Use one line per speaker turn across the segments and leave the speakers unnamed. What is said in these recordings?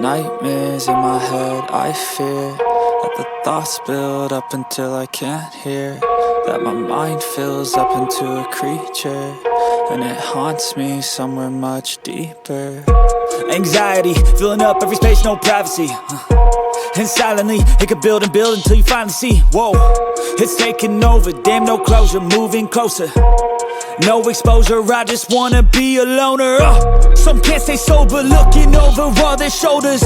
nightmares in my head, I fear that the thoughts build up until I can't hear, that my mind fills up into a creature, and it haunts me somewhere much deeper.
Anxiety, filling up every space, no privacy. And silently, it could build and build until you finally see, whoa, it's taking over, damn no closure, moving closer. No exposure, I just wanna be a loner. Some can't stay sober, looking over all their shoulders,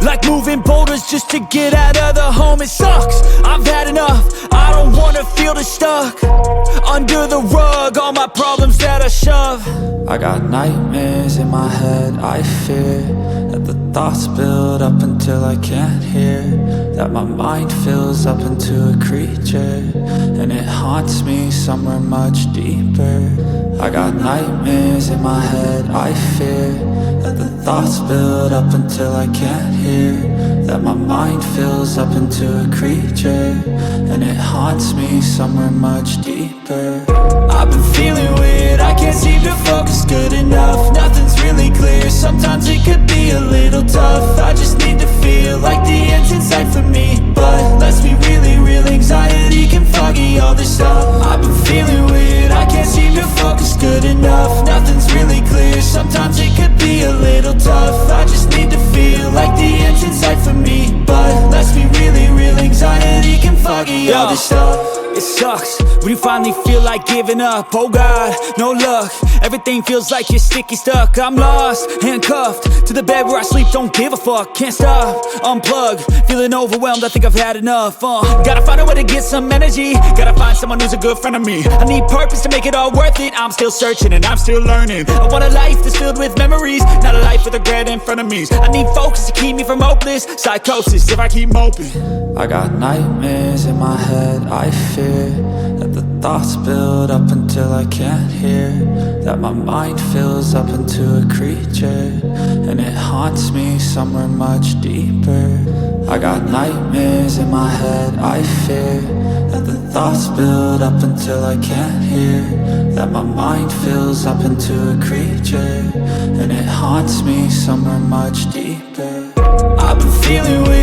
like moving boulders just to get out of the home. It sucks, I've had enough, I don't wanna feel the stuck under the rug, all my problems that I shove.
I got nightmares in my head, I fear that the thoughts build up until I can't hear, that my mind fills up into a creature, and it haunts me somewhere much deeper. I got nightmares in my head, I fear that the thoughts build up until I can't hear, that my mind fills up into a creature, and it haunts me somewhere much deeper.
I've been feeling weird, I can't seem to focus good enough. Nothing's really clear, sometimes it could be a little tough. I just need to feel like the end's in sight for me, but let's be really real, anxiety can foggy all this stuff. I've been feeling weird, I can't seem to focus good enough. Nothing's really clear, sometimes it could be a little tough. I just need to feel like the end's in sight for me, but let's be really real, anxiety can foggy all this stuff. It sucks when you finally feel like giving up. Oh God, no luck, everything feels like you're sticky stuck. I'm lost, handcuffed to the bed where I sleep, don't give a fuck. Can't stop, unplug, feeling overwhelmed, I think I've had enough. Gotta find a way to get some energy, gotta find someone who's a good friend of me. I need purpose to make it all worth it, I'm still searching and I'm still learning. I want a life that's filled with memories, not a life with regret and frenemies. I need focus to keep me from hopeless psychosis if I keep moping.
I got nightmares in my head, I fear that the thoughts build up until I can't hear, that my mind fills up into a creature, and it haunts me somewhere much deeper. I got nightmares in my head, I fear that the thoughts build up until I can't hear, that my mind fills up into a creature, and it haunts me somewhere much deeper.
I've been feeling weird.